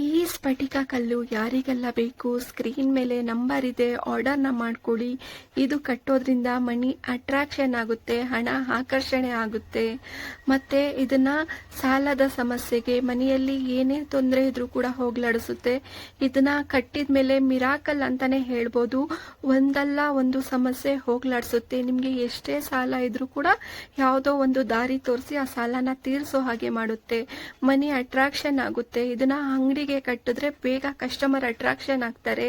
ಈ ಸ್ಫಟಿಕ ಕಲ್ಲು ಯಾರಿಗೆಲ್ಲ ಬೇಕು, ಸ್ಕ್ರೀನ್ ಮೇಲೆ ನಂಬರ್ ಇದೆ, ಆರ್ಡರ್ನ ಮಾಡ್ಕೊಳ್ಳಿ. ಇದು ಕಟ್ಟೋದ್ರಿಂದ ಮನಿ ಅಟ್ರಾಕ್ಷನ್ ಆಗುತ್ತೆ, ಹಣ ಆಕರ್ಷಣೆ ಆಗುತ್ತೆ. ಮತ್ತೆ ಇದನ್ನ ಸಾಲದ ಸಮಸ್ಯೆಗೆ, ಮನೆಯಲ್ಲಿ ಏನೇ ತೊಂದರೆ ಇದ್ರೂ ಕೂಡ ಹೋಗ್ಲಾಡಿಸುತ್ತೆ. ಇದನ್ನ ಕಟ್ಟಿದ ಮೇಲೆ ಮಿರಾಕಲ್ ಅಂತಾನೆ ಹೇಳ್ಬೋದು. ಒಂದಲ್ಲ ಒಂದು ಸಮಸ್ಯೆ ಹೋಗ್ಲಾಡಿಸುತ್ತೆ. ನಿಮ್ಗೆ ಎಷ್ಟೇ ಸಾಲ ಇದ್ರೂ ಕೂಡ ಯಾವುದೋ ಒಂದು ದಾರಿ ತೋರಿಸಿ ಆ ಸಾಲನ ತೀರಿಸೋ ಹಾಗೆ ಮಾಡುತ್ತೆ. ಮನಿ ಅಟ್ರಾಕ್ಷನ್ ಆಗುತ್ತೆ. ಇದನ್ನ ಅಂಗಡಿಗೆ ಕಟ್ಟಿದ್ರೆ ಬೇಗ ಕಸ್ಟಮರ್ ಅಟ್ರಾಕ್ಷನ್ ಆಗ್ತಾರೆ.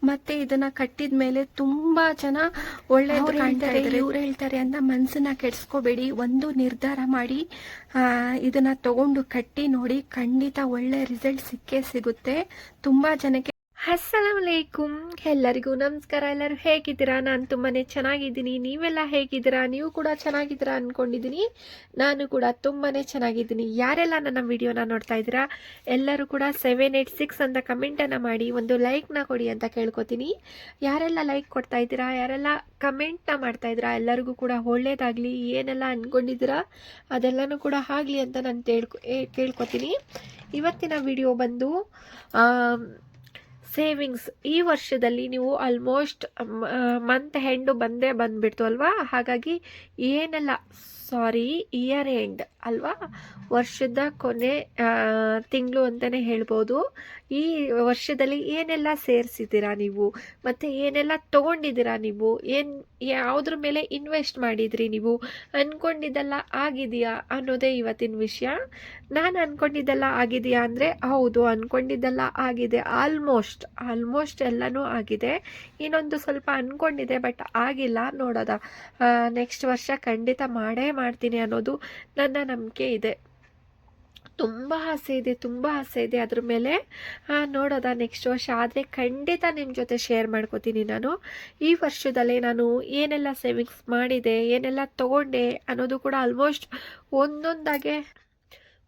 ಮತ್ತೆ ಇದನ್ನ ಕಟ್ಟಿದ ಮೇಲೆ ತುಂಬಾ ಜನ ಒಳ್ಳೆಯದು ಕಾಣ್ತಾರೆ, ಇವ್ರು ಹೇಳ್ತಾರೆ ಅಂತ ಮನ್ಸನ್ನ ಕೆಡ್ಸ್ಕೋಬೇಡಿ. ಒಂದು ನಿರ್ಧಾರ ಮಾಡಿ ಇದನ್ನ ತಗೊಂಡು ಕಟ್ಟಿ ನೋಡಿ, ಖಂಡಿತ ಒಳ್ಳೆ ರಿಸಲ್ಟ್ ಸಿಕ್ಕೇ ಸಿಗುತ್ತೆ. ತುಂಬಾ ಜನಕ್ಕೆ ಅಸ್ಸಲಾಮುಲೈಕುಂ, ಎಲ್ಲರಿಗೂ ನಮಸ್ಕಾರ. ಎಲ್ಲರೂ ಹೇಗಿದ್ದೀರಾ? ನಾನು ತುಂಬಾ ಚೆನ್ನಾಗಿದ್ದೀನಿ. ನೀವೆಲ್ಲ ಹೇಗಿದ್ದೀರಾ? ನೀವು ಕೂಡ ಚೆನ್ನಾಗಿದ್ದೀರಾ ಅಂದ್ಕೊಂಡಿದ್ದೀನಿ. ನಾನು ಕೂಡ ತುಂಬಾ ಚೆನ್ನಾಗಿದ್ದೀನಿ. ಯಾರೆಲ್ಲ ನನ್ನ ವಿಡಿಯೋನ ನೋಡ್ತಾ ಇದ್ದೀರಾ ಎಲ್ಲರೂ ಕೂಡ 786 ಅಂತ ಕಮೆಂಟನ್ನು ಮಾಡಿ, ಒಂದು ಲೈಕ್ನ ಕೊಡಿ ಅಂತ ಕೇಳ್ಕೊತೀನಿ. ಯಾರೆಲ್ಲ ಲೈಕ್ ಕೊಡ್ತಾ ಇದ್ದೀರಾ, ಯಾರೆಲ್ಲ ಕಮೆಂಟ್ನ ಮಾಡ್ತಾ ಇದ್ದೀರಾ, ಎಲ್ಲರಿಗೂ ಕೂಡ ಒಳ್ಳೇದಾಗಲಿ. ಏನೆಲ್ಲ ಅಂದ್ಕೊಂಡಿದ್ದೀರಾ ಅದೆಲ್ಲನೂ ಕೂಡ ಆಗಲಿ ಅಂತ ನಾನು ಕೇಳ್ಕೊತೀನಿ. ಇವತ್ತಿನ ವಿಡಿಯೋ ಬಂದು ಸೇವಿಂಗ್ಸ್. ಈ ವರ್ಷದಲ್ಲಿ ನೀವು ಆಲ್ಮೋಸ್ಟ್ ಮಂತ್ ಎಂಡು ಬಂದ್ಬಿಡ್ತು ಅಲ್ವಾ? ಹಾಗಾಗಿ ಏನೆಲ್ಲ ಇಯರ್ ಎಂಡ್ ಅಲ್ವಾ, ವರ್ಷದ ಕೊನೆ ತಿಂಗಳು ಅಂತಲೇ ಹೇಳ್ಬೋದು. ಈ ವರ್ಷದಲ್ಲಿ ಏನೆಲ್ಲ ಸೇರಿಸಿದ್ದೀರಾ ನೀವು, ಮತ್ತು ಏನೆಲ್ಲ ತೊಗೊಂಡಿದ್ದೀರಾ ನೀವು, ಯಾವುದ್ರ ಮೇಲೆ ಇನ್ವೆಸ್ಟ್ ಮಾಡಿದ್ರಿ ನೀವು, ಅಂದ್ಕೊಂಡಿದ್ದೆಲ್ಲ ಆಗಿದೆಯಾ ಅನ್ನೋದೇ ಇವತ್ತಿನ ವಿಷಯ. ನಾನು ಅಂದ್ಕೊಂಡಿದ್ದೆಲ್ಲ ಆಗಿದೆಯಾ ಅಂದರೆ ಹೌದು, ಅಂದ್ಕೊಂಡಿದ್ದೆಲ್ಲ ಆಗಿದೆ. ಆಲ್ಮೋಸ್ಟ್ ಎಲ್ಲನೂ ಆಗಿದೆ. ಇನ್ನೊಂದು ಸ್ವಲ್ಪ ಅಂದ್ಕೊಂಡಿದೆ, ಬಟ್ ಆಗಿಲ್ಲ. ನೋಡೋದ ನೆಕ್ಸ್ಟ್ ವರ್ಷ ಖಂಡಿತ ಮಾಡೇ ಮಾಡ್ತೀನಿ ಅನ್ನೋದು ನನ್ನ ನಂಬಿಕೆ ಇದೆ. ತುಂಬ ಆಸೆ ಇದೆ ಅದ್ರ ಮೇಲೆ. ನೋಡೋದ ನೆಕ್ಸ್ಟ್ ವರ್ಷ ಆದರೆ ಖಂಡಿತ ನಿಮ್ಮ ಜೊತೆ ಶೇರ್ ಮಾಡ್ಕೋತೀನಿ. ನಾನು ಈ ವರ್ಷದಲ್ಲೇ ನಾನು ಏನೆಲ್ಲ ಸೇವಿಂಗ್ಸ್ ಮಾಡಿದೆ, ಏನೆಲ್ಲ ತೊಗೊಂಡೆ ಅನ್ನೋದು ಕೂಡ ಆಲ್ಮೋಸ್ಟ್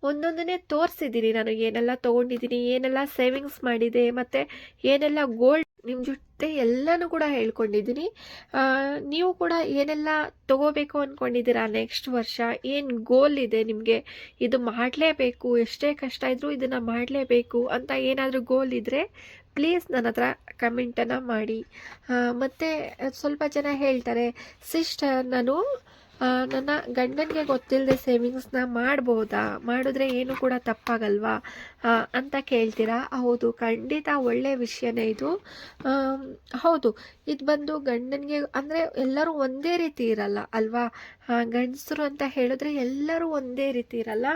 ಒಂದೊಂದನ್ನೇ ತೋರಿಸಿದ್ದೀನಿ. ನಾನು ಏನೆಲ್ಲ ತೊಗೊಂಡಿದ್ದೀನಿ, ಏನೆಲ್ಲ ಸೇವಿಂಗ್ಸ್ ಮಾಡಿದೆ, ಮತ್ತು ಏನೆಲ್ಲ ಗೋಲ್ಡ್ ನಿಮ್ಮ ಜೊತೆ ಎಲ್ಲನೂ ಕೂಡ ಹೇಳ್ಕೊಂಡಿದ್ದೀನಿ. ನೀವು ಕೂಡ ಏನೆಲ್ಲ ತೊಗೋಬೇಕು ಅಂದ್ಕೊಂಡಿದ್ದೀರಾ, ನೆಕ್ಸ್ಟ್ ವರ್ಷ ಏನು ಗೋಲ್ ಇದೆ ನಿಮಗೆ, ಇದು ಮಾಡಲೇಬೇಕು, ಎಷ್ಟೇ ಕಷ್ಟ ಇದ್ದರೂ ಇದನ್ನು ಮಾಡಲೇಬೇಕು ಅಂತ ಏನಾದರೂ ಗೋಲ್ ಇದ್ದರೆ ಪ್ಲೀಸ್ ನನ್ನ ಹತ್ರ ಕಮೆಂಟನ್ನು ಮಾಡಿ. ಮತ್ತು ಸ್ವಲ್ಪ ಜನ ಹೇಳ್ತಾರೆ, ಸಿಸ್ಟರ್ ನಾನು ನನ್ನ ಗಂಡನಿಗೆ ಗೊತ್ತಿಲ್ಲದೆ ಸೇವಿಂಗ್ಸ್ನ ಮಾಡಿದ್ರೆ ಏನು ಕೂಡ ತಪ್ಪಾಗಲ್ವಾ ಅಂತ ಕೇಳ್ತೀರಾ. ಹೌದು, ಖಂಡಿತ ಒಳ್ಳೆಯ ವಿಷಯನೇ ಇದು. ಹೌದು, ಇದು ಬಂದು ಗಂಡನಿಗೆ ಅಂದರೆ ಎಲ್ಲರೂ ಒಂದೇ ರೀತಿ ಇರಲ್ಲ ಅಲ್ವಾ. ಗಂಡಸರು ಅಂತ ಹೇಳಿದ್ರೆ ಎಲ್ಲರೂ ಒಂದೇ ರೀತಿ ಇರಲ್ಲ.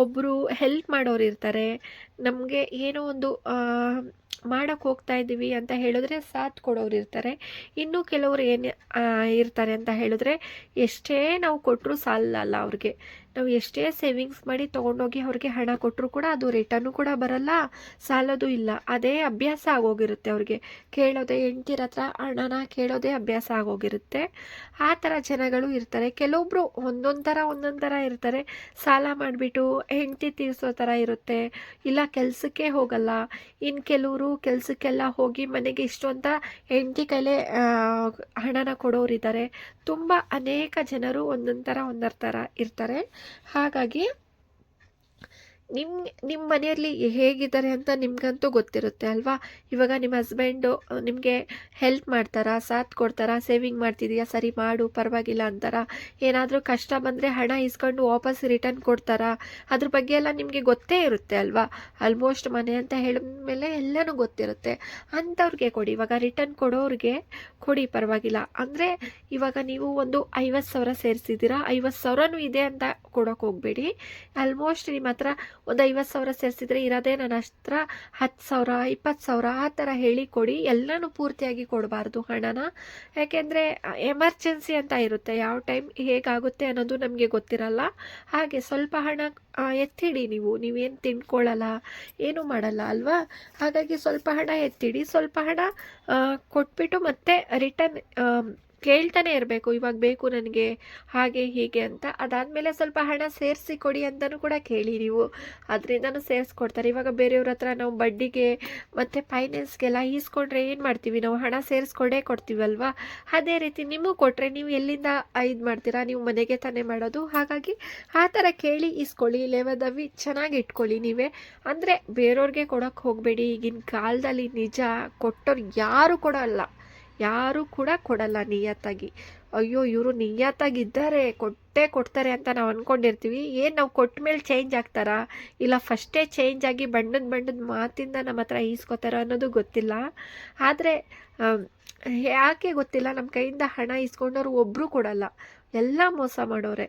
ಒಬ್ಬರು ಹೆಲ್ಪ್ ಮಾಡೋರು ಇರ್ತಾರೆ, ನಮಗೆ ಏನೋ ಒಂದು ಮಾಡೋಕ್ಕೆ ಹೋಗ್ತಾ ಇದ್ದೀವಿ ಅಂತ ಹೇಳಿದ್ರೆ ಸಾಥ್ ಕೊಡೋರು ಇರ್ತಾರೆ. ಇನ್ನು ಕೆಲವರು ಏನು ಇರ್ತಾರೆ ಅಂತ ಹೇಳಿದ್ರೆ, ಎಷ್ಟೇ ನಾವು ಕೊಟ್ಟರು ಸಾಲಲ್ಲ ಅವ್ರಿಗೆ. ನಾವು ಎಷ್ಟೇ ಸೇವಿಂಗ್ಸ್ ಮಾಡಿ ತೊಗೊಂಡೋಗಿ ಅವ್ರಿಗೆ ಹಣ ಕೊಟ್ಟರು ಕೂಡ ಅದು ರಿಟರ್ನು ಕೂಡ ಬರಲ್ಲ, ಸಾಲೋದು ಇಲ್ಲ. ಅದೇ ಅಭ್ಯಾಸ ಆಗೋಗಿರುತ್ತೆ ಅವ್ರಿಗೆ. ಹೆಂಡ್ತಿರ ಹತ್ರ ಹಣನ ಕೇಳೋದೇ ಅಭ್ಯಾಸ ಆಗೋಗಿರುತ್ತೆ. ಆ ಥರ ಜನಗಳು ಇರ್ತಾರೆ. ಕೆಲವೊಬ್ಬರು ಒಂದೊಂದು ಥರ ಇರ್ತಾರೆ. ಸಾಲ ಮಾಡಿಬಿಟ್ಟು ಹೆಂಡ್ತಿ ತೀರಿಸೋ ಥರ ಇರುತ್ತೆ, ಇಲ್ಲ ಕೆಲಸಕ್ಕೆ ಹೋಗಲ್ಲ. ಇನ್ನು ಕೆಲವರು ಕೆಲಸಕ್ಕೆಲ್ಲ ಹೋಗಿ ಮನೆಗೆ ಇಷ್ಟು ಅಂತ ಹೆಂಡ್ತಿ ಕೈಲೇ ಹಣನ ಕೊಡೋರಿದ್ದಾರೆ. ತುಂಬ ಅನೇಕ ಜನರು ಒಂದೊಂದು ಥರ ಇರ್ತಾರೆ. ಹಾಗಾಗಿ ನಿಮ್ಮ ಮನೆಯಲ್ಲಿ ಹೇಗಿದ್ದಾರೆ ಅಂತ ನಿಮ್ಗಂತೂ ಗೊತ್ತಿರುತ್ತೆ ಅಲ್ವಾ. ಇವಾಗ ನಿಮ್ಮ ಹಸ್ಬೆಂಡು ನಿಮಗೆ ಹೆಲ್ಪ್ ಮಾಡ್ತಾರಾ, ಸಾಥ್ ಕೊಡ್ತಾರಾ, ಸೇವಿಂಗ್ ಮಾಡ್ತಿದೀಯಾ ಸರಿ ಮಾಡು ಪರವಾಗಿಲ್ಲ ಅಂತಾರ, ಏನಾದರೂ ಕಷ್ಟ ಬಂದರೆ ಹಣ ಇಸ್ಕೊಂಡು ವಾಪಸ್ ರಿಟರ್ನ್ ಕೊಡ್ತಾರಾ, ಅದ್ರ ಬಗ್ಗೆ ಎಲ್ಲ ನಿಮಗೆ ಗೊತ್ತೇ ಇರುತ್ತೆ ಅಲ್ವಾ. ಆಲ್ಮೋಸ್ಟ್ ಮನೆ ಅಂತ ಹೇಳಿದ್ಮೇಲೆ ಎಲ್ಲನೂ ಗೊತ್ತಿರುತ್ತೆ. ಅಂಥವ್ರಿಗೆ ಕೊಡಿ. ಇವಾಗ ರಿಟರ್ನ್ ಕೊಡೋರಿಗೆ ಕೊಡಿ, ಪರವಾಗಿಲ್ಲ. ಅಂದರೆ ಇವಾಗ ನೀವು ಒಂದು 50,000 ಸೇರಿಸಿದ್ದೀರಾ, 50,000 ಇದೆ ಅಂತ ಕೊಡೋಕೆ ಹೋಗಬೇಡಿ. ಆಲ್ಮೋಸ್ಟ್ ನಿಮ್ಮ ಹತ್ರ ಒಂದು 50,000 ಸೇರಿಸಿದ್ರೆ ಇರೋದೇ ನನ್ನ ಹತ್ರ 10,000 20,000 ಆ ಥರ ಹೇಳಿ ಕೊಡಿ. ಎಲ್ಲನೂ ಪೂರ್ತಿಯಾಗಿ ಕೊಡಬಾರ್ದು ಹಣನ. ಯಾಕೆಂದರೆ ಎಮರ್ಜೆನ್ಸಿ ಅಂತ ಇರುತ್ತೆ, ಯಾವ ಟೈಮ್ ಹೇಗಾಗುತ್ತೆ ಅನ್ನೋದು ನಮಗೆ ಗೊತ್ತಿರಲ್ಲ. ಹಾಗೆ ಸ್ವಲ್ಪ ಹಣ ಎತ್ತಿಡಿ. ನೀವೇನು ತಿನ್ಕೊಳ್ಳಲ್ಲ, ಏನೂ ಮಾಡಲ್ಲ ಅಲ್ವಾ. ಹಾಗಾಗಿ ಸ್ವಲ್ಪ ಹಣ ಎತ್ತಿಡಿ, ಸ್ವಲ್ಪ ಹಣ ಕೊಟ್ಬಿಟ್ಟು ಮತ್ತೆ ರಿಟರ್ನ್ ಕೇಳ್ತಾನೆ ಇರಬೇಕು, ಇವಾಗ ಬೇಕು ನನಗೆ ಹಾಗೆ ಹೀಗೆ ಅಂತ. ಅದಾದಮೇಲೆ ಸ್ವಲ್ಪ ಹಣ ಸೇರಿಸಿ ಕೊಡಿ ಅಂತಲೂ ಕೂಡ ಕೇಳಿ ನೀವು, ಅದರಿಂದನೂ ಸೇರಿಸ್ಕೊಡ್ತಾರೆ. ಇವಾಗ ಬೇರೆಯವ್ರ ಹತ್ರ ನಾವು ಬಡ್ಡಿಗೆ ಮತ್ತು ಫೈನಾನ್ಸ್ಗೆಲ್ಲ ಈಸ್ಕೊಂಡ್ರೆ ಏನು ಮಾಡ್ತೀವಿ, ನಾವು ಹಣ ಸೇರಿಸ್ಕೊಂಡೇ ಕೊಡ್ತೀವಲ್ವಾ. ಅದೇ ರೀತಿ ನಿಮಗೂ ಕೊಟ್ಟರೆ ನೀವು ಎಲ್ಲಿಂದ ಇದು ಮಾಡ್ತೀರಾ, ನೀವು ಮನೆಗೆ ತಾನೇ ಮಾಡೋದು. ಹಾಗಾಗಿ ಆ ಥರ ಕೇಳಿ ಈಸ್ಕೊಳ್ಳಿ, ಲೇವದವಿ ಚೆನ್ನಾಗಿ ಇಟ್ಕೊಳ್ಳಿ ನೀವೇ. ಅಂದರೆ ಬೇರೆಯವ್ರಿಗೆ ಕೊಡೋಕ್ಕೆ ಹೋಗಬೇಡಿ. ಈಗಿನ ಕಾಲದಲ್ಲಿ ನಿಜ ಕೊಟ್ಟವ್ರು ಯಾರು ಕೂಡ ಕೊಡಲ್ಲ ನಿಯತ್ತಾಗಿ. ಅಯ್ಯೋ ಇವರು ನಿಯತ್ತಾಗಿದ್ದಾರೆ ಕೊಟ್ಟೇ ಕೊಡ್ತಾರೆ ಅಂತ ನಾವು ಅಂದ್ಕೊಂಡಿರ್ತೀವಿ. ಏನು ನಾವು ಕೊಟ್ಟ ಮೇಲೆ ಚೇಂಜ್ ಆಗ್ತಾರಾ, ಇಲ್ಲ ಫಸ್ಟೇ ಚೇಂಜ್ ಆಗಿ ಬಣ್ಣದ ಮಾತಿಂದ ನಮ್ಮ ಹತ್ರ ಈಸ್ಕೊತಾರ ಅನ್ನೋದು ಗೊತ್ತಿಲ್ಲ. ಆದರೆ ಯಾಕೆ ಗೊತ್ತಿಲ್ಲ, ನಮ್ಮ ಕೈಯಿಂದ ಹಣ ಈಸ್ಕೊಂಡವ್ರು ಒಬ್ಬರು ಕೊಡಲ್ಲ, ಎಲ್ಲ ಮೋಸ ಮಾಡೋರೆ.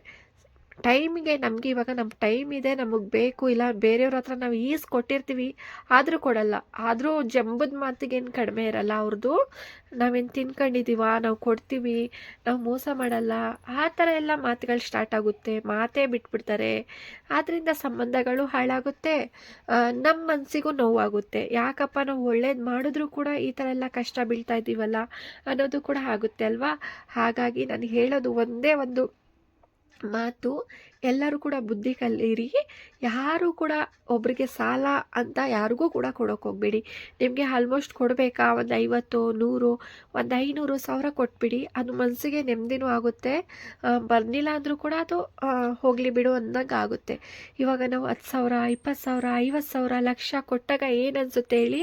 ಟೈಮಿಗೆ ನಮಗೆ ಇವಾಗ ನಮ್ಮ ಟೈಮ್ ಇದೆ, ನಮಗೆ ಬೇಕು, ಇಲ್ಲ ಬೇರೆಯವ್ರ ಹತ್ರ ನಾವು ಕೊಟ್ಟಿರ್ತೀವಿ ಆದರೂ ಕೊಡಲ್ಲ. ಆದರೂ ಜಂಬದ ಮಾತಿಗೇನು ಕಡಿಮೆ ಇರಲ್ಲ ಅವ್ರದ್ದು. ನಾವೇನು ತಿನ್ಕೊಂಡಿದ್ದೀವ, ನಾವು ಕೊಡ್ತೀವಿ, ನಾವು ಮೋಸ ಮಾಡಲ್ಲ, ಆ ಥರ ಎಲ್ಲ ಮಾತುಗಳು ಸ್ಟಾರ್ಟ್ ಆಗುತ್ತೆ, ಮಾತೇ ಬಿಟ್ಬಿಡ್ತಾರೆ. ಆದ್ದರಿಂದ ಸಂಬಂಧಗಳು ಹಾಳಾಗುತ್ತೆ, ನಮ್ಮ ಮನಸ್ಸಿಗೂ ನೋವಾಗುತ್ತೆ. ಯಾಕಪ್ಪ ನಾವು ಒಳ್ಳೇದು ಮಾಡಿದ್ರೂ ಕೂಡ ಈ ಥರ ಎಲ್ಲ ಕಷ್ಟ ಬೀಳ್ತಾ ಇದ್ದೀವಲ್ಲ ಅನ್ನೋದು ಕೂಡ ಆಗುತ್ತೆ ಅಲ್ವಾ. ಹಾಗಾಗಿ ನಾನು ಹೇಳೋದು ಒಂದೇ ಒಂದು ಮಾತು, ಎಲ್ಲರೂ ಕೂಡ ಬುದ್ಧಿ ಕಲೀರಿ. ಯಾರು ಕೂಡ ಒಬ್ರಿಗೆ ಸಾಲ ಅಂತ ಯಾರಿಗೂ ಕೂಡ ಕೊಡೋಕೆ ಹೋಗಬೇಡಿ. ನಿಮಗೆ ಆಲ್ಮೋಸ್ಟ್ ಕೊಡಬೇಕಾ, ಒಂದು 50, 100, ಒಂದು 500, 1000 ಕೊಟ್ಬಿಡಿ. ಅದು ಮನಸ್ಸಿಗೆ ನೆಮ್ಮದಿನೂ ಆಗುತ್ತೆ. ಬರಲಿಲ್ಲ ಅಂದರೂ ಕೂಡ ಅದು ಹೋಗಲಿ ಬಿಡು ಅಂದಂಗೆ ಆಗುತ್ತೆ. ಇವಾಗ ನಾವು 10,000, 20,000, 50,000, ಲಕ್ಷ ಕೊಟ್ಟಾಗ ಏನು ಅನಿಸುತ್ತೆ ಹೇಳಿ.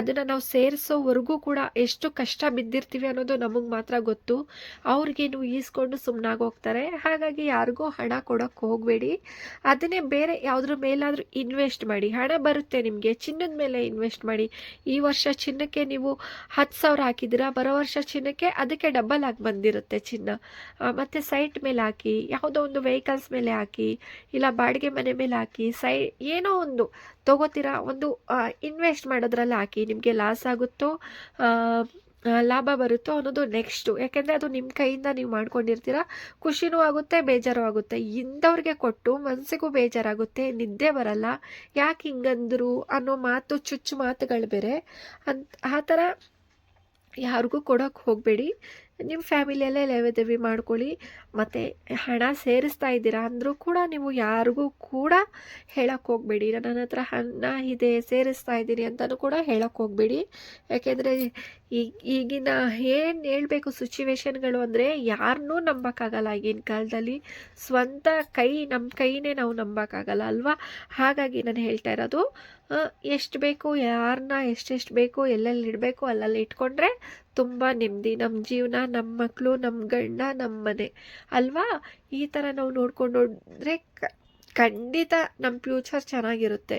ಅದನ್ನು ನಾವು ಸೇರಿಸೋವರೆಗೂ ಕೂಡ ಎಷ್ಟು ಕಷ್ಟ ಬಿದ್ದಿರ್ತೀವಿ ಅನ್ನೋದು ನಮಗೆ ಮಾತ್ರ ಗೊತ್ತು. ಅವ್ರಿಗೇನು ಈಸ್ಕೊಂಡು ಸುಮ್ಮನಾಗೋಗ್ತಾರೆ. ಹಾಗಾಗಿ ಯಾರಿಗೂ ಹಣ ಕೊಡೋಕ್ಕೆ ಹೋಗಬೇಡಿ. ಅದನ್ನೇ ಬೇರೆ ಯಾವುದ್ರ ಮೇಲಾದರೂ ಇನ್ವೆಸ್ಟ್ ಮಾಡಿ. ಹಣ ಬರುತ್ತೆ ನಿಮಗೆ, ಚಿನ್ನದ ಮೇಲೆ ಇನ್ವೆಸ್ಟ್ ಮಾಡಿ. ಈ ವರ್ಷ ಚಿನ್ನಕ್ಕೆ ನೀವು 10,000 ಹಾಕಿದ್ದೀರಾ, ಬರೋ ವರ್ಷ ಚಿನ್ನಕ್ಕೆ ಅದಕ್ಕೆ ಡಬಲ್ ಆಗಿ ಬಂದಿರುತ್ತೆ ಚಿನ್ನ. ಮತ್ತು ಸೈಟ್ ಮೇಲೆ ಹಾಕಿ, ಯಾವುದೋ ಒಂದು ವೆಹಿಕಲ್ಸ್ ಮೇಲೆ ಹಾಕಿ, ಇಲ್ಲ ಬಾಡಿಗೆ ಮನೆ ಮೇಲೆ ಹಾಕಿ, ಏನೋ ಒಂದು ತಗೋತೀರಾ, ಒಂದು ಇನ್ವೆಸ್ಟ್ ಮಾಡೋದ್ರಲ್ಲಿ ಹಾಕಿ. ನಿಮಗೆ ಲಾಸ್ ಆಗುತ್ತೋ ಲಾಭ ಬರುತ್ತೋ ಅನ್ನೋದು ನೆಕ್ಸ್ಟು. ಯಾಕೆಂದರೆ ಅದು ನಿಮ್ಮ ಕೈಯಿಂದ ನೀವು ಮಾಡ್ಕೊಂಡಿರ್ತೀರ, ಖುಷಿನೂ ಆಗುತ್ತೆ, ಬೇಜಾರು ಆಗುತ್ತೆ. ಇಂಥವ್ರಿಗೆ ಕೊಟ್ಟು ಮನಸ್ಸಿಗೂ ಬೇಜಾರಾಗುತ್ತೆ, ನಿದ್ದೆ ಬರಲ್ಲ, ಯಾಕೆ ಹಿಂಗಂದ್ರು ಅನ್ನೋ ಮಾತು, ಚುಚ್ಚು ಮಾತುಗಳು ಬೇರೆ. ಆ ಥರ ಯಾರಿಗೂ ಕೊಡೋಕ್ಕೆ ಹೋಗಬೇಡಿ. ನಿಮ್ಮ ಫ್ಯಾಮಿಲಿಯಲ್ಲೇ ಲೇವಾದೇವಿ ಮಾಡ್ಕೊಳ್ಳಿ. ಮತ್ತು ಹಣ ಸೇರಿಸ್ತಾ ಇದ್ದೀರಾ ಅಂದರೂ ಕೂಡ ನೀವು ಯಾರಿಗೂ ಕೂಡ ಹೇಳೋಕ್ಕೆ ಹೋಗಬೇಡಿ, ನನ್ನ ಹತ್ರ ಹಣ ಇದೆ ಸೇರಿಸ್ತಾ ಇದ್ದೀನಿ ಅಂತಲೂ ಕೂಡ ಹೇಳೋಕ್ಕೆ ಹೋಗಬೇಡಿ. ಯಾಕೆಂದರೆ ಈಗಿನ ಏನು ಹೇಳಬೇಕು ಸಿಚುವೇಶನ್ಗಳು ಅಂದರೆ ಯಾರನ್ನೂ ನಂಬೋಕ್ಕಾಗಲ್ಲ ಈಗಿನ ಕಾಲದಲ್ಲಿ. ಸ್ವಂತ ನಮ್ಮ ಕೈನೇ ನಾವು ನಂಬೋಕ್ಕಾಗಲ್ಲ ಅಲ್ವಾ. ಹಾಗಾಗಿ ನಾನು ಹೇಳ್ತಾ ಇರೋದು, ಎಷ್ಟು ಬೇಕು, ಯಾರನ್ನ ಎಷ್ಟೆಷ್ಟು ಬೇಕು, ಎಲ್ಲೆಲ್ಲಿ ಇಡಬೇಕು ಅಲ್ಲಲ್ಲಿ ಇಟ್ಕೊಂಡ್ರೆ ತುಂಬ ನೆಮ್ಮದಿ. ನಮ್ಮ ಜೀವನ, ನಮ್ಮ ಮಕ್ಕಳು, ನಮ್ಮ ಗಂಡ, ನಮ್ಮ ಮನೆ ಅಲ್ವಾ. ಈ ಥರ ನಾವು ನೋಡ್ಕೊಂಡು ಹೋದರೆ ಖಂಡಿತ ನಮ್ಮ ಫ್ಯೂಚರ್ ಚೆನ್ನಾಗಿರುತ್ತೆ.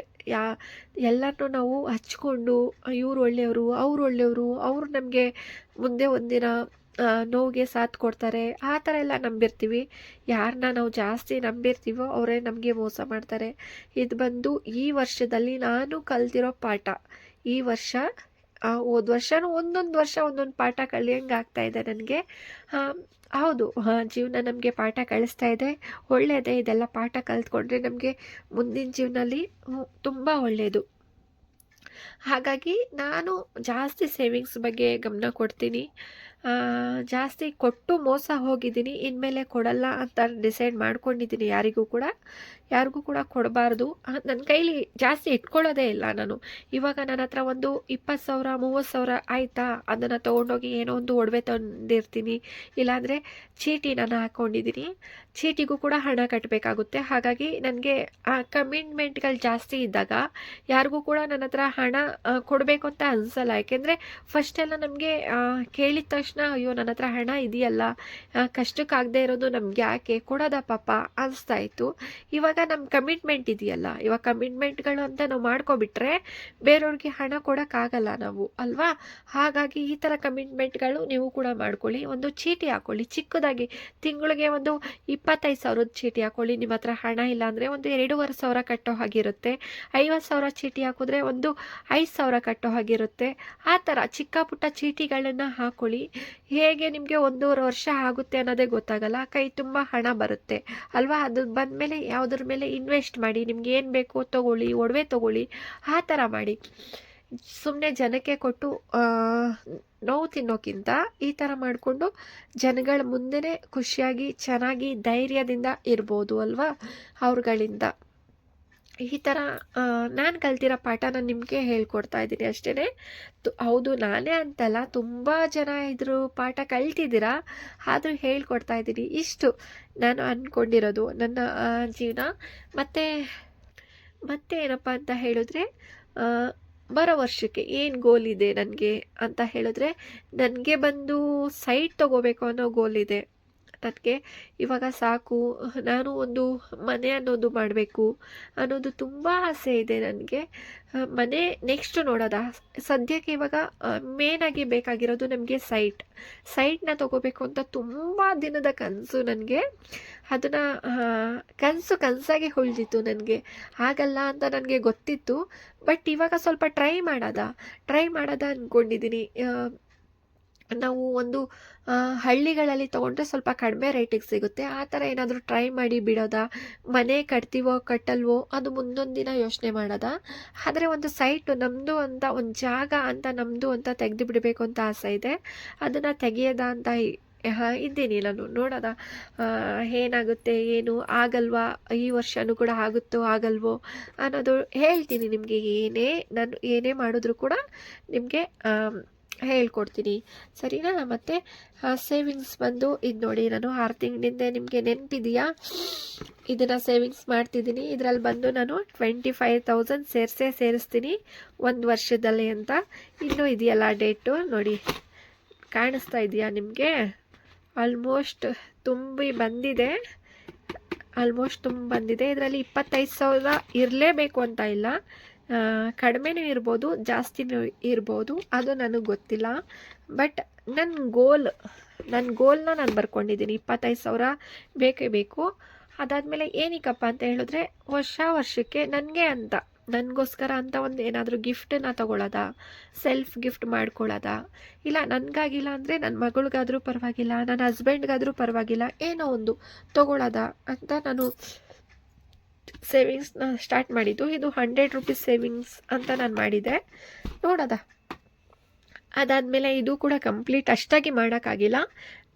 ಎಲ್ಲರನ್ನೂ ನಾವು ಹಚ್ಕೊಂಡು ಇವ್ರು ಒಳ್ಳೆಯವರು, ಅವ್ರು ಒಳ್ಳೆಯವರು, ಅವರು ನಮಗೆ ಮುಂದೆ ಒಂದಿನ ನೋವಿಗೆ ಸಾಥ್ ಕೊಡ್ತಾರೆ, ಆ ಥರ ಎಲ್ಲ ನಂಬಿರ್ತೀವಿ. ಯಾರನ್ನ ನಾವು ಜಾಸ್ತಿ ನಂಬಿರ್ತೀವೋ ಅವರೇ ನಮಗೆ ಮೋಸ ಮಾಡ್ತಾರೆ. ಇದು ಬಂದು ಈ ವರ್ಷದಲ್ಲಿ ನಾನು ಕಲ್ತಿರೋ ಪಾಠ. ಈ ವರ್ಷ ಹೋದ ವರ್ಷನೂ ಒಂದೊಂದು ವರ್ಷ ಒಂದೊಂದು ಪಾಠ ಕಲಿಯಂಗೆ ಆಗ್ತಾಯಿದೆ ನನಗೆ. ಹೌದು, ಜೀವನ ನಮಗೆ ಪಾಠ ಕಲಿಸ್ತಾ ಇದೆ, ಒಳ್ಳೆಯದೇ. ಇದೆಲ್ಲ ಪಾಠ ಕಲ್ತ್ಕೊಂಡ್ರೆ ನಮಗೆ ಮುಂದಿನ ಜೀವನದಲ್ಲಿ ತುಂಬ ಒಳ್ಳೆಯದು. ಹಾಗಾಗಿ ನಾನು ಜಾಸ್ತಿ ಸೇವಿಂಗ್ಸ್ ಬಗ್ಗೆ ಗಮನ ಕೊಡ್ತೀನಿ. ಜಾಸ್ತಿ ಕೊಟ್ಟು ಮೋಸ ಹೋಗಿದ್ದೀನಿ, ಇನ್ಮೇಲೆ ಕೊಡಲ್ಲ ಅಂತ ಡಿಸೈಡ್ ಮಾಡ್ಕೊಂಡಿದ್ದೀನಿ. ಯಾರಿಗೂ ಕೂಡ ಕೊಡಬಾರ್ದು. ನನ್ನ ಕೈಲಿ ಜಾಸ್ತಿ ಇಟ್ಕೊಳ್ಳೋದೇ ಇಲ್ಲ ನಾನು. ಇವಾಗ ನನ್ನ ಹತ್ರ ಒಂದು 20,000, 30,000 ಆಯಿತಾ, ಅದನ್ನು ತೊಗೊಂಡೋಗಿ ಏನೋ ಒಂದು ಒಡವೆ ತಂದಿರ್ತೀನಿ, ಇಲ್ಲಾಂದರೆ ಚೀಟಿ ನಾನು ಹಾಕ್ಕೊಂಡಿದ್ದೀನಿ, ಚೀಟಿಗೂ ಕೂಡ ಹಣ ಕಟ್ಟಬೇಕಾಗುತ್ತೆ. ಹಾಗಾಗಿ ನನಗೆ ಕಮಿಟ್ಮೆಂಟ್ಗಳು ಜಾಸ್ತಿ ಇದ್ದಾಗ ಯಾರಿಗೂ ಕೂಡ ನನ್ನ ಹತ್ರ ಹಣ ಕೊಡಬೇಕು ಅಂತ ಅನಿಸಲ್ಲ. ಯಾಕೆಂದರೆ ಫಸ್ಟೆಲ್ಲ ನಮಗೆ ಕೇಳಿದ ತಕ್ಷಣ ಅಯ್ಯೋ ನನ್ನ ಹತ್ರ ಹಣ ಇದೆಯಲ್ಲ, ಕಷ್ಟಕ್ಕಾಗದೇ ಇರೋದು ನಮ್ಗೆ ಯಾಕೆ ಕೊಡೋದ ಪಾಪ ಅನಿಸ್ತಾ ಇತ್ತು. ಇವಾಗ ನಮ್ಮ ಕಮಿಟ್ಮೆಂಟ್ ಇದೆಯಲ್ಲ, ಇವಾಗ ಕಮಿಟ್ಮೆಂಟ್ಗಳು ಅಂತ ನಾವು ಮಾಡ್ಕೊಬಿಟ್ರೆ ಬೇರೆಯವ್ರಿಗೆ ಹಣ ಕೊಡೋಕ್ಕಾಗಲ್ಲ ನಾವು ಅಲ್ವಾ. ಹಾಗಾಗಿ ಈ ಥರ ಕಮಿಟ್ಮೆಂಟ್ಗಳು ನೀವು ಕೂಡ ಮಾಡ್ಕೊಳ್ಳಿ. ಒಂದು ಚೀಟಿ ಹಾಕ್ಕೊಳ್ಳಿ ಚಿಕ್ಕದಾಗಿ, ತಿಂಗಳಿಗೆ ಒಂದು 25,000 ಚೀಟಿ ಹಾಕ್ಕೊಳ್ಳಿ. ನಿಮ್ಮ ಹತ್ರ ಹಣ ಇಲ್ಲ ಅಂದರೆ ಒಂದು 2,500 ಕಟ್ಟೋ ಹಾಗಿರುತ್ತೆ. 50,000 ಚೀಟಿ ಹಾಕಿದ್ರೆ ಒಂದು 5,000 ಕಟ್ಟೋ ಹಾಗಿರುತ್ತೆ. ಆ ಥರ ಚಿಕ್ಕ ಪುಟ್ಟ ಚೀಟಿಗಳನ್ನು ಹಾಕ್ಕೊಳ್ಳಿ. ಹೇಗೆ ನಿಮಗೆ 1.5 ವರ್ಷ ಆಗುತ್ತೆ ಅನ್ನೋದೇ ಗೊತ್ತಾಗಲ್ಲ, ಕೈ ತುಂಬ ಹಣ ಬರುತ್ತೆ ಅಲ್ವಾ. ಅದು ಬಂದಮೇಲೆ ಯಾವುದ್ರ ಮೇಲೆ ಇನ್ವೆಸ್ಟ್ ಮಾಡಿ, ನಿಮ್ಗೆ ಏನು ಬೇಕೋ ತೊಗೊಳ್ಳಿ, ಒಡವೆ ತೊಗೊಳ್ಳಿ, ಆ ಥರ ಮಾಡಿ. ಸುಮ್ಮನೆ ಜನಕ್ಕೆ ಕೊಟ್ಟು ನೋವು ತಿನ್ನೋಕ್ಕಿಂತ ಈ ಥರ ಮಾಡಿಕೊಂಡು ಜನಗಳ ಮುಂದೆನೇ ಖುಷಿಯಾಗಿ ಚೆನ್ನಾಗಿ ಧೈರ್ಯದಿಂದ ಇರ್ಬೋದು ಅಲ್ವಾ ಅವ್ರುಗಳಿಂದ. ಈ ಥರ ನಾನು ಕಲ್ತಿರೋ ಪಾಠ ನಾನು ನಿಮಗೆ ಹೇಳ್ಕೊಡ್ತಾ ಇದ್ದೀನಿ ಅಷ್ಟೇ. ಹೌದು, ನಾನೇ ಅಂತಲ್ಲ, ತುಂಬ ಜನ ಇದ್ರ ಪಾಠ ಕಲ್ತಿದ್ದೀರಾ, ಆದರೂ ಹೇಳ್ಕೊಡ್ತಾ ಇದ್ದೀನಿ. ಇಷ್ಟು ನಾನು ಅಂದ್ಕೊಂಡಿರೋದು ನನ್ನ ಜೀವನ. ಮತ್ತೆ ಏನಪ್ಪ ಅಂತ ಹೇಳಿದ್ರೆ, ಬರೋ ವರ್ಷಕ್ಕೆ ಏನು ಗೋಲ್ ಇದೆ ನನಗೆ ಅಂತ ಹೇಳಿದ್ರೆ, ನನಗೆ ಬಂದು ಸೈಟ್ ತೊಗೋಬೇಕು ಅನ್ನೋ ಗೋಲ್ ಇದೆ ನನಗೆ. ಇವಾಗ ಸಾಕು, ನಾನು ಒಂದು ಮನೆ ಅನ್ನೋದು ಮಾಡಬೇಕು ಅನ್ನೋದು ತುಂಬ ಆಸೆ ಇದೆ ನನಗೆ. ಮನೆ ನೆಕ್ಸ್ಟ್ ನೋಡೋದ, ಸದ್ಯಕ್ಕೆ ಇವಾಗ ಮೇನಾಗಿ ಬೇಕಾಗಿರೋದು ನಮಗೆ ಸೈಟ್ನ ತೊಗೋಬೇಕು ಅಂತ ತುಂಬ ದಿನದ ಕನಸು ನನಗೆ. ಅದನ್ನು ಕನಸಾಗಿ ಉಳಿದಿತ್ತು ನನಗೆ. ಆಗಲ್ಲ ಅಂತ ನನಗೆ ಗೊತ್ತಿತ್ತು, ಬಟ್ ಇವಾಗ ಸ್ವಲ್ಪ ಟ್ರೈ ಮಾಡೋದ ಅಂದ್ಕೊಂಡಿದ್ದೀನಿ. ನಾವು ಒಂದು ಹಳ್ಳಿಗಳಲ್ಲಿ ತೊಗೊಂಡ್ರೆ ಸ್ವಲ್ಪ ಕಡಿಮೆ ರೇಟಿಗೆ ಸಿಗುತ್ತೆ. ಆ ಥರ ಏನಾದರೂ ಟ್ರೈ ಮಾಡಿ ಬಿಡೋದಾ, ಮನೆ ಕಟ್ತೀವೋ ಕಟ್ಟಲ್ವೋ ಅದು ಮುಂದೊಂದು ದಿನ ಯೋಚನೆ ಮಾಡೋದಾ. ಆದರೆ ಒಂದು ಸೈಟು ನಮ್ಮದು ಅಂತ, ಒಂದು ಜಾಗ ಅಂತ ನಮ್ಮದು ಅಂತ ತೆಗೆದು ಬಿಡಬೇಕು ಅಂತ ಆಸೆ ಇದೆ. ಅದನ್ನು ತೆಗೆಯೋದಾ ಅಂತ ಇದ್ದೀನಿ ನಾನು. ನೋಡೋದ ಏನಾಗುತ್ತೆ, ಏನು ಆಗಲ್ವಾ, ಈ ವರ್ಷನೂ ಕೂಡ ಆಗುತ್ತೋ ಆಗಲ್ವೋ ಅನ್ನೋದು ಹೇಳ್ತೀನಿ ನಿಮಗೆ. ನಾನು ಏನೇ ಮಾಡಿದ್ರು ಕೂಡ ನಿಮಗೆ ಹೇಳ್ಕೊಡ್ತೀನಿ, ಸರಿನಾ. ಮತ್ತು ಸೇವಿಂಗ್ಸ್ ಬಂದು ಇದು ನೋಡಿ, ನಾನು 6 ತಿಂಗಳಿಂದ ನಿಮಗೆ ನೆನಪಿದೆಯಾ, ಇದನ್ನು ಸೇವಿಂಗ್ಸ್ ಮಾಡ್ತಿದ್ದೀನಿ. ಇದರಲ್ಲಿ ಬಂದು ನಾನು 25,000 ಸೇರಿಸ್ತೀನಿ ಒಂದು ವರ್ಷದಲ್ಲಿ ಅಂತ. ಇನ್ನೂ ಇದೆಯಲ್ಲ ಡೇಟು ನೋಡಿ, ಕಾಣಿಸ್ತಾ ಇದೆಯಾ ನಿಮಗೆ? ಆಲ್ಮೋಸ್ಟ್ ತುಂಬಿ ಬಂದಿದೆ. ಇದರಲ್ಲಿ 25,000 ಇರಲೇಬೇಕು ಅಂತ ಇಲ್ಲ, ಕಡಿಮೆನೂ ಇರ್ಬೋದು, ಜಾಸ್ತಿನೂ ಇರ್ಬೋದು, ಅದು ನನಗೆ ಗೊತ್ತಿಲ್ಲ. ಬಟ್ ನನ್ನ ಗೋಲ್ನ ನಾನು ಬರ್ಕೊಂಡಿದ್ದೀನಿ, 25,000 ಬೇಕೇ ಬೇಕು. ಅದಾದಮೇಲೆ ಏನಿಕಪ್ಪ ಅಂತ ಹೇಳಿದ್ರೆ, ವರ್ಷಕ್ಕೆ ನನಗೋಸ್ಕರ ಅಂತ ಒಂದು ಏನಾದರೂ ಗಿಫ್ಟನ್ನ ತೊಗೊಳ್ಳೋದಾ, ಸೆಲ್ಫ್ ಗಿಫ್ಟ್ ಮಾಡ್ಕೊಳ್ಳೋದಾ, ಇಲ್ಲ ನನಗಾಗಿಲ್ಲ ಅಂದರೆ ನನ್ನ ಮಗಳಿಗಾದರೂ ಪರವಾಗಿಲ್ಲ, ನನ್ನ ಹಸ್ಬೆಂಡ್ಗಾದರೂ ಪರವಾಗಿಲ್ಲ, ಏನೋ ಒಂದು ತೊಗೊಳ್ಳೋದಾ ಅಂತ ನಾನು ಸೇವಿಂಗ್ಸ್ನ ಸ್ಟಾರ್ಟ್ ಮಾಡಿದ್ದು. ಇದು 100 ರೂಪೀಸ್ ಸೇವಿಂಗ್ಸ್ ಅಂತ ನಾನು ಮಾಡಿದೆ, ನೋಡೋದ. ಅದಾದಮೇಲೆ ಇದು ಕೂಡ ಕಂಪ್ಲೀಟ್ ಅಷ್ಟಾಗಿ ಮಾಡೋಕ್ಕಾಗಿಲ್ಲ,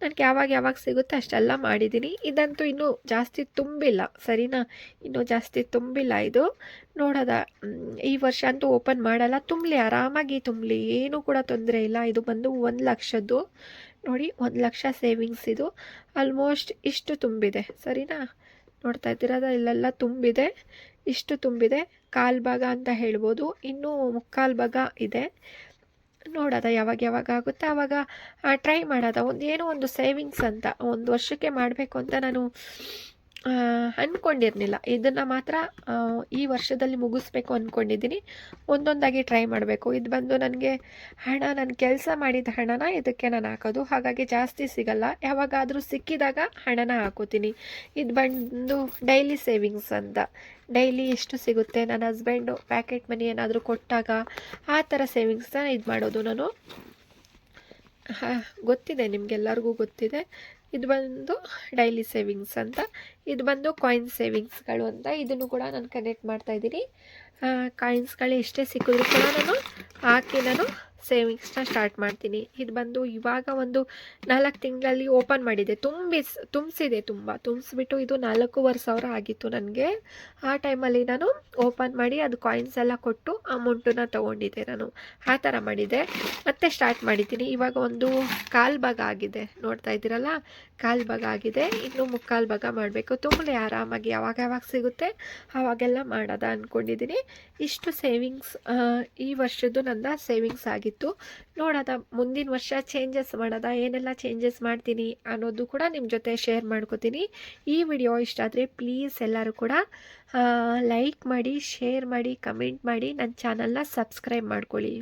ನನಗೆ ಯಾವಾಗ ಸಿಗುತ್ತೆ ಅಷ್ಟೆಲ್ಲ ಮಾಡಿದ್ದೀನಿ. ಇದಂತೂ ಇನ್ನೂ ಜಾಸ್ತಿ ತುಂಬಿಲ್ಲ, ಸರಿನಾ, ಇನ್ನೂ ಜಾಸ್ತಿ ತುಂಬಿಲ್ಲ ಇದು. ನೋಡೋದ, ಈ ವರ್ಷ ಅಂತೂ ಓಪನ್ ಮಾಡಲ್ಲ, ಆರಾಮಾಗಿ ತುಂಬಲಿ, ಏನೂ ಕೂಡ ತೊಂದರೆ ಇಲ್ಲ. ಇದು ಬಂದು 1 ಲಕ್ಷದ್ದು ನೋಡಿ, 1 ಲಕ್ಷ ಸೇವಿಂಗ್ಸ್. ಇದು ಆಲ್ಮೋಸ್ಟ್ ಇಷ್ಟು ತುಂಬಿದೆ, ಸರಿನಾ. ನೋಡ್ತಾ ಇದ್ದೀರದ, ಇಲ್ಲೆಲ್ಲ ತುಂಬಿದೆ, ಇಷ್ಟು ತುಂಬಿದೆ, 1/4 ಭಾಗ ಅಂತ ಹೇಳ್ಬೋದು, ಇನ್ನೂ 3/4 ಭಾಗ ಇದೆ. ನೋಡೋದ, ಯಾವಾಗ ಆಗುತ್ತೆ ಆವಾಗ ಟ್ರೈ ಮಾಡೋದ. ಏನೋ ಒಂದು ಸೇವಿಂಗ್ಸ್ ಅಂತ 1 ವರ್ಷಕ್ಕೆ ಮಾಡಬೇಕು ಅಂತ ನಾನು ಅಂದ್ಕೊಂಡಿರ್ಲಿಲ್ಲ. ಇದನ್ನು ಮಾತ್ರ ಈ ವರ್ಷದಲ್ಲಿ ಮುಗಿಸ್ಬೇಕು ಅಂದ್ಕೊಂಡಿದ್ದೀನಿ. ಒಂದೊಂದಾಗಿ ಟ್ರೈ ಮಾಡಬೇಕು. ಇದು ಬಂದು ನನಗೆ ನಾನು ಕೆಲಸ ಮಾಡಿದ ಹಣನ ಇದಕ್ಕೆ ನಾನು ಹಾಕೋದು, ಹಾಗಾಗಿ ಜಾಸ್ತಿ ಸಿಗಲ್ಲ. ಯಾವಾಗಾದರೂ ಸಿಕ್ಕಿದಾಗ ಹಣನ ಹಾಕೋತೀನಿ. ಇದು ಬಂದು ಡೈಲಿ ಸೇವಿಂಗ್ಸ್ ಅಂತ. ಡೈಲಿ ಎಷ್ಟು ಸಿಗುತ್ತೆ, ನನ್ನ ಹಸ್ಬೆಂಡು ಪ್ಯಾಕೆಟ್ ಮನಿ ಏನಾದರೂ ಕೊಟ್ಟಾಗ ಆ ಥರ ಸೇವಿಂಗ್ಸ್ನ ಇದು ಮಾಡೋದು ನಾನು. ಗೊತ್ತಿದೆ, ನಿಮಗೆಲ್ಲರಿಗೂ ಗೊತ್ತಿದೆ. ಇದು ಬಂದು ಡೈಲಿ ಸೇವಿಂಗ್ಸ್ ಅಂತ, ಇದು ಬಂದು ಕಾಯಿನ್ ಸೇವಿಂಗ್ಸ್ಗಳು ಅಂತ. ಇದನ್ನು ಕೂಡ ನಾನು ಕನೆಕ್ಟ್ ಮಾಡ್ತಾಯಿದ್ದೀನಿ. ಕಾಯಿನ್ಸ್ಗಳು ಎಷ್ಟೇ ಸಿಕ್ಕಿದ್ರು ಕೂಡ ನಾನು ಸೇವಿಂಗ್ಸ್ನ ಸ್ಟಾರ್ಟ್ ಮಾಡ್ತೀನಿ. ಇದು ಬಂದು ಇವಾಗ ಒಂದು 4 ತಿಂಗಳಲ್ಲಿ ಓಪನ್ ಮಾಡಿದೆ, ತುಂಬಿಸಿದೆ, ತುಂಬಿಸ್ಬಿಟ್ಟು ಇದು 4,500 ಆಗಿತ್ತು ನನಗೆ. ಆ ಟೈಮಲ್ಲಿ ನಾನು ಓಪನ್ ಮಾಡಿ ಅದು ಕಾಯಿನ್ಸ್ ಎಲ್ಲ ಕೊಟ್ಟು ಅಮೌಂಟನ್ನು ತೊಗೊಂಡಿದ್ದೆ ನಾನು. ಆ ಥರ ಮಾಡಿದೆ, ಮತ್ತೆ ಸ್ಟಾರ್ಟ್ ಮಾಡಿದ್ದೀನಿ. ಇವಾಗ ಒಂದು 1/4 ಭಾಗ ಆಗಿದೆ, ನೋಡ್ತಾ ಇದ್ದೀರಲ್ಲ, 1/4 ಭಾಗ ಆಗಿದೆ. ಇನ್ನೂ 3/4 ಭಾಗ ಮಾಡಬೇಕು. ತುಂಬಲೇ ಆರಾಮಾಗಿ ಯಾವಾಗ ಸಿಗುತ್ತೆ ಆವಾಗೆಲ್ಲ ಮಾಡೋದ ಅಂದ್ಕೊಂಡಿದ್ದೀನಿ. ಇಷ್ಟು ಸೇವಿಂಗ್ಸ್ ಈ ವರ್ಷದ್ದು ನನ್ನ ಸೇವಿಂಗ್ಸ್ ಆಗಿತ್ತು. ನೋಡೋದ, ಮುಂದಿನ ವರ್ಷ ಚೇಂಜಸ್ ಮಾಡೋದ, ಏನೆಲ್ಲ ಚೇಂಜಸ್ ಮಾಡ್ತೀನಿ ಅನ್ನೋದು ಕೂಡ ನಿಮ್ಮ ಜೊತೆ ಶೇರ್ ಮಾಡ್ಕೋತೀನಿ. ಈ ವಿಡಿಯೋ ಇಷ್ಟ ಆದರೆ ಪ್ಲೀಸ್ ಎಲ್ಲರೂ ಕೂಡ ಲೈಕ್ ಮಾಡಿ, ಶೇರ್ ಮಾಡಿ, ಕಮೆಂಟ್ ಮಾಡಿ, ನನ್ನ ಚಾನಲ್ನ ಸಬ್ಸ್ಕ್ರೈಬ್ ಮಾಡ್ಕೊಳ್ಳಿ.